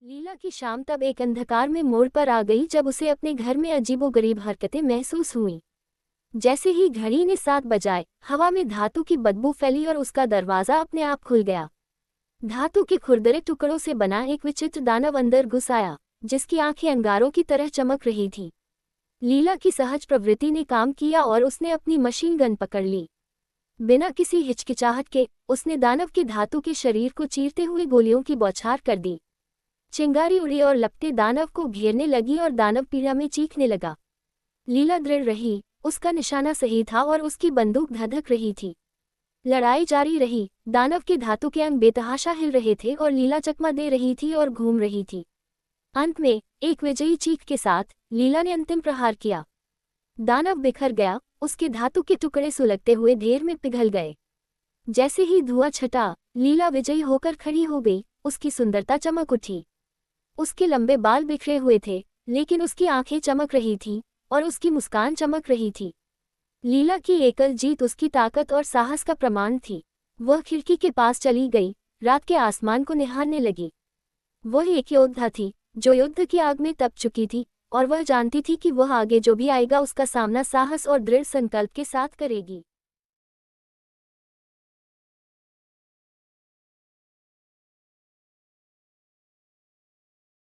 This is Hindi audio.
लीला की शाम तब एक अंधकार में मोड़ पर आ गई जब उसे अपने घर में अजीबोगरीब हरकतें महसूस हुईं। जैसे ही घड़ी ने 7 बजाए, हवा में धातु की बदबू फैली और उसका दरवाजा अपने आप खुल गया। धातु के खुरदरे टुकड़ों से बना एक विचित्र दानव अंदर घुस आया, जिसकी आंखें अंगारों की तरह चमक रही थीं। लीला की सहज प्रवृत्ति ने काम किया और उसने अपनी मशीन गन पकड़ ली। बिना किसी हिचकिचाहट के उसने दानव के धातु के शरीर को चीरते हुए गोलियों की बौछार कर दी। चिंगारी उड़ी और लपटें दानव को घेरने लगी और दानव पीड़ा में चीखने लगा। लीला दृढ़ रही, उसका निशाना सही था और उसकी बंदूक धधक रही थी। लड़ाई जारी रही, दानव के धातु के अंग बेतहाशा हिल रहे थे और लीला चकमा दे रही थी और घूम रही थी। अंत में एक विजयी चीख के साथ लीला ने अंतिम प्रहार किया। दानव बिखर गया, उसके धातु के टुकड़े सुलगते हुए ढेर में पिघल गए। जैसे ही धुआं छटा, लीला विजयी होकर खड़ी हो गई, उसकी सुंदरता चमक उठी। उसके लंबे बाल बिखरे हुए थे, लेकिन उसकी आंखें चमक रही थीं और उसकी मुस्कान चमक रही थी। लीला की एकल जीत उसकी ताकत और साहस का प्रमाण थी। वह खिड़की के पास चली गई, रात के आसमान को निहारने लगी। वह एक योद्धा थी, जो युद्ध की आग में तप चुकी थी, और वह जानती थी कि वह आगे जो भी आएगा उसका सामना साहस और दृढ़ संकल्प के साथ करेगी।